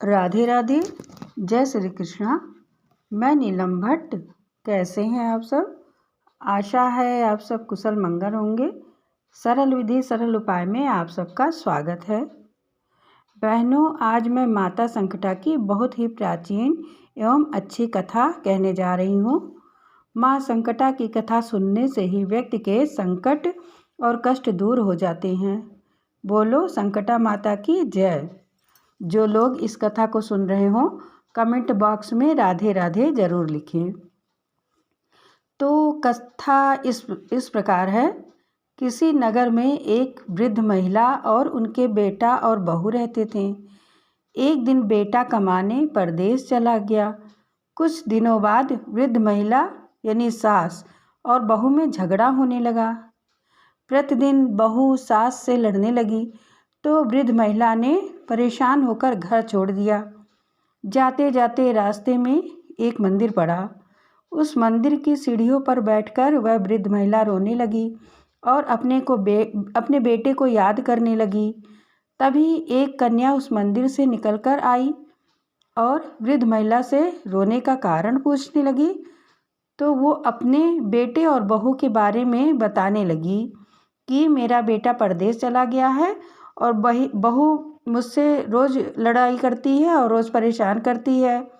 राधे राधे। जय श्री कृष्णा। मैं नीलम भट्ट। कैसे हैं आप सब? आशा है आप सब कुशल मंगल होंगे। सरल विधि सरल उपाय में आप सबका स्वागत है। बहनों, आज मैं माता संकटा की बहुत ही प्राचीन एवं अच्छी कथा कहने जा रही हूँ। माँ संकटा की कथा सुनने से ही व्यक्ति के संकट और कष्ट दूर हो जाते हैं। बोलो संकटा माता की जय। जो लोग इस कथा को सुन रहे हों, कमेंट बॉक्स में राधे राधे ज़रूर लिखें। तो कथा इस प्रकार है। किसी नगर में एक वृद्ध महिला और उनके बेटा और बहू रहते थे। एक दिन बेटा कमाने परदेश चला गया। कुछ दिनों बाद वृद्ध महिला यानी सास और बहू में झगड़ा होने लगा। प्रतिदिन बहू सास से लड़ने लगी तो वृद्ध महिला ने परेशान होकर घर छोड़ दिया। जाते जाते रास्ते में एक मंदिर पड़ा। उस मंदिर की सीढ़ियों पर बैठकर वह वृद्ध महिला रोने लगी और अपने बेटे को याद करने लगी। तभी एक कन्या उस मंदिर से निकलकर आई और वृद्ध महिला से रोने का कारण पूछने लगी। तो वो अपने बेटे और बहू के बारे में बताने लगी कि मेरा बेटा परदेश चला गया है और बहू मुझसे रोज़ लड़ाई करती है और रोज़ परेशान करती है।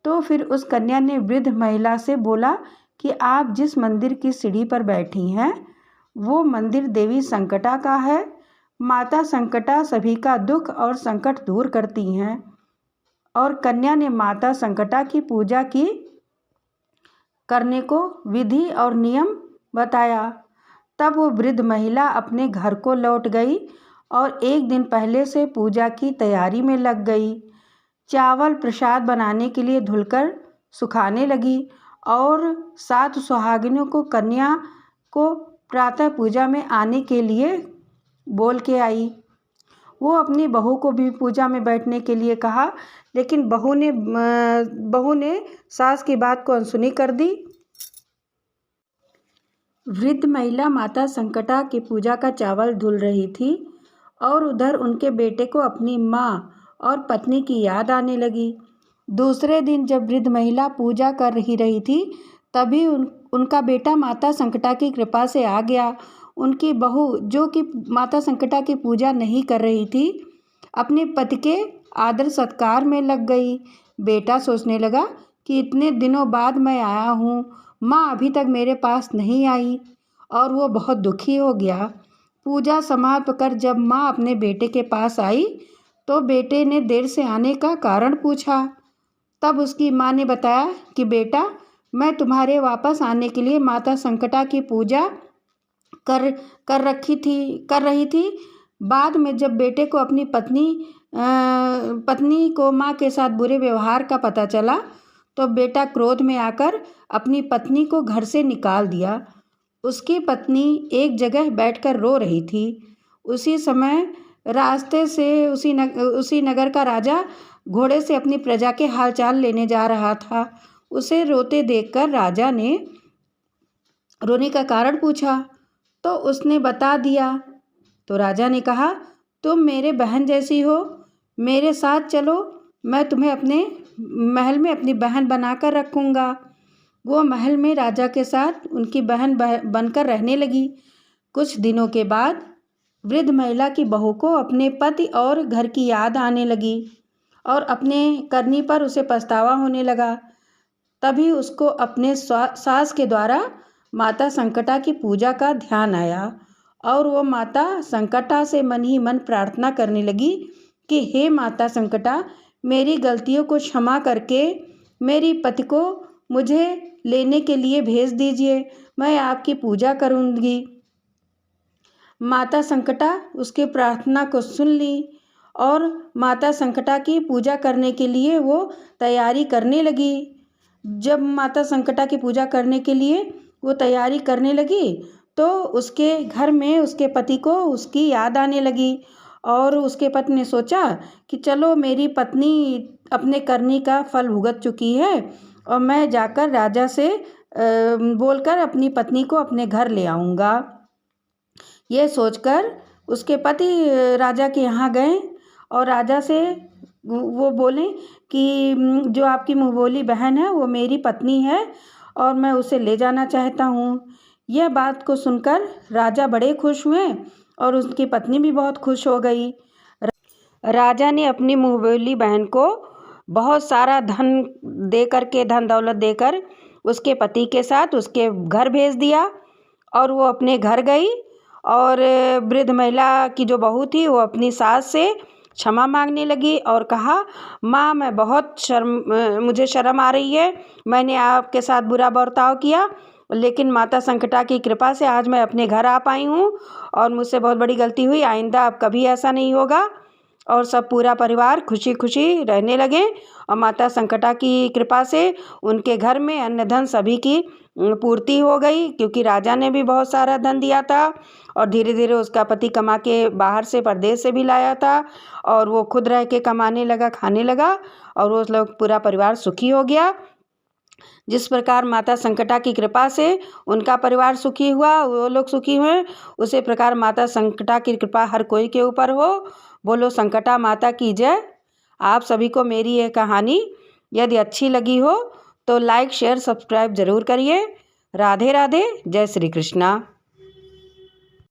तो फिर उस कन्या ने वृद्ध महिला से बोला कि आप जिस मंदिर की सीढ़ी पर बैठी हैं वो मंदिर देवी संकटा का है। माता संकटा सभी का दुख और संकट दूर करती हैं। और कन्या ने माता संकटा की पूजा की करने को विधि और नियम बताया। तब वो वृद्ध महिला अपने घर को लौट गई और एक दिन पहले से पूजा की तैयारी में लग गई। चावल प्रसाद बनाने के लिए धुलकर सुखाने लगी और 7 सुहागिनों को कन्या को प्रातः पूजा में आने के लिए बोल के आई। वो अपनी बहू को भी पूजा में बैठने के लिए कहा, लेकिन बहू ने सास की बात को अनसुनी कर दी। वृद्ध महिला माता संकटा की पूजा का चावल धुल रही थी और उधर उनके बेटे को अपनी माँ और पत्नी की याद आने लगी। दूसरे दिन जब वृद्ध महिला पूजा कर रही थी तभी उनका बेटा माता संकटा की कृपा से आ गया। उनकी बहू, जो कि माता संकटा की पूजा नहीं कर रही थी, अपने पति के आदर सत्कार में लग गई। बेटा सोचने लगा कि इतने दिनों बाद मैं आया हूँ, माँ अभी तक मेरे पास नहीं आई, और वो बहुत दुखी हो गया। पूजा समाप्त कर जब माँ अपने बेटे के पास आई तो बेटे ने देर से आने का कारण पूछा। तब उसकी माँ ने बताया कि बेटा, मैं तुम्हारे वापस आने के लिए माता संकटा की पूजा कर रही थी। बाद में जब बेटे को अपनी पत्नी को माँ के साथ बुरे व्यवहार का पता चला तो बेटा क्रोध में आकर अपनी पत्नी को घर से निकाल दिया। उसकी पत्नी एक जगह बैठकर रो रही थी। उसी समय रास्ते से उसी नगर का राजा घोड़े से अपनी प्रजा के हालचाल लेने जा रहा था। उसे रोते देखकर राजा ने रोने का कारण पूछा तो उसने बता दिया। तो राजा ने कहा, तुम मेरे बहन जैसी हो, मेरे साथ चलो, मैं तुम्हें अपने महल में अपनी बहन बनाकर रखूँगा। वो महल में राजा के साथ उनकी बहन बनकर रहने लगी। कुछ दिनों के बाद वृद्ध महिला की बहू को अपने पति और घर की याद आने लगी और अपने करनी पर उसे पछतावा होने लगा। तभी उसको अपने सास के द्वारा माता संकटा की पूजा का ध्यान आया और वो माता संकटा से मन ही मन प्रार्थना करने लगी कि हे माता संकटा, मेरी गलतियों को क्षमा करके मेरी पति को मुझे लेने के लिए भेज दीजिए, मैं आपकी पूजा करूँगी। माता संकटा उसकी प्रार्थना को सुन ली और माता संकटा की पूजा करने के लिए वो तैयारी करने लगी। जब माता संकटा की पूजा करने के लिए वो तैयारी करने लगी तो उसके घर में उसके पति को उसकी याद आने लगी और उसके पति ने सोचा कि चलो, मेरी पत्नी अपने करनी का फल भुगत चुकी है और मैं जाकर राजा से बोलकर अपनी पत्नी को अपने घर ले आऊँगा। यह सोचकर उसके पति राजा के यहाँ गए और राजा से वो बोले कि जो आपकी मुँहबोली बहन है वो मेरी पत्नी है और मैं उसे ले जाना चाहता हूँ। यह बात को सुनकर राजा बड़े खुश हुए और उसकी पत्नी भी बहुत खुश हो गई। राजा ने अपनी मुँहबोली बहन को बहुत सारा धन दौलत देकर उसके पति के साथ उसके घर भेज दिया और वो अपने घर गई। और वृद्ध महिला की जो बहू थी वो अपनी सास से क्षमा मांगने लगी और कहा, माँ मैं मुझे शर्म आ रही है, मैंने आपके साथ बुरा बर्ताव किया, लेकिन माता संकटा की कृपा से आज मैं अपने घर आ पाई हूँ और मुझसे बहुत बड़ी गलती हुई, आइंदा अब कभी ऐसा नहीं होगा। और सब पूरा परिवार खुशी खुशी रहने लगे और माता संकटा की कृपा से उनके घर में अन्न धन सभी की पूर्ति हो गई, क्योंकि राजा ने भी बहुत सारा धन दिया था और धीरे धीरे उसका पति कमा के बाहर से परदेश से भी लाया था और वो खुद रह के कमाने लगा, खाने लगा और वो लोग पूरा परिवार सुखी हो गया। जिस प्रकार माता संकटा की कृपा से उनका परिवार सुखी हुआ, वो लोग सुखी हुए, उसी प्रकार माता संकटा की कृपा हर कोई के ऊपर हो। बोलो संकटा माता की जय। आप सभी को मेरी ये कहानी यदि अच्छी लगी हो तो लाइक शेयर सब्सक्राइब ज़रूर करिए। राधे राधे, जय श्री कृष्णा।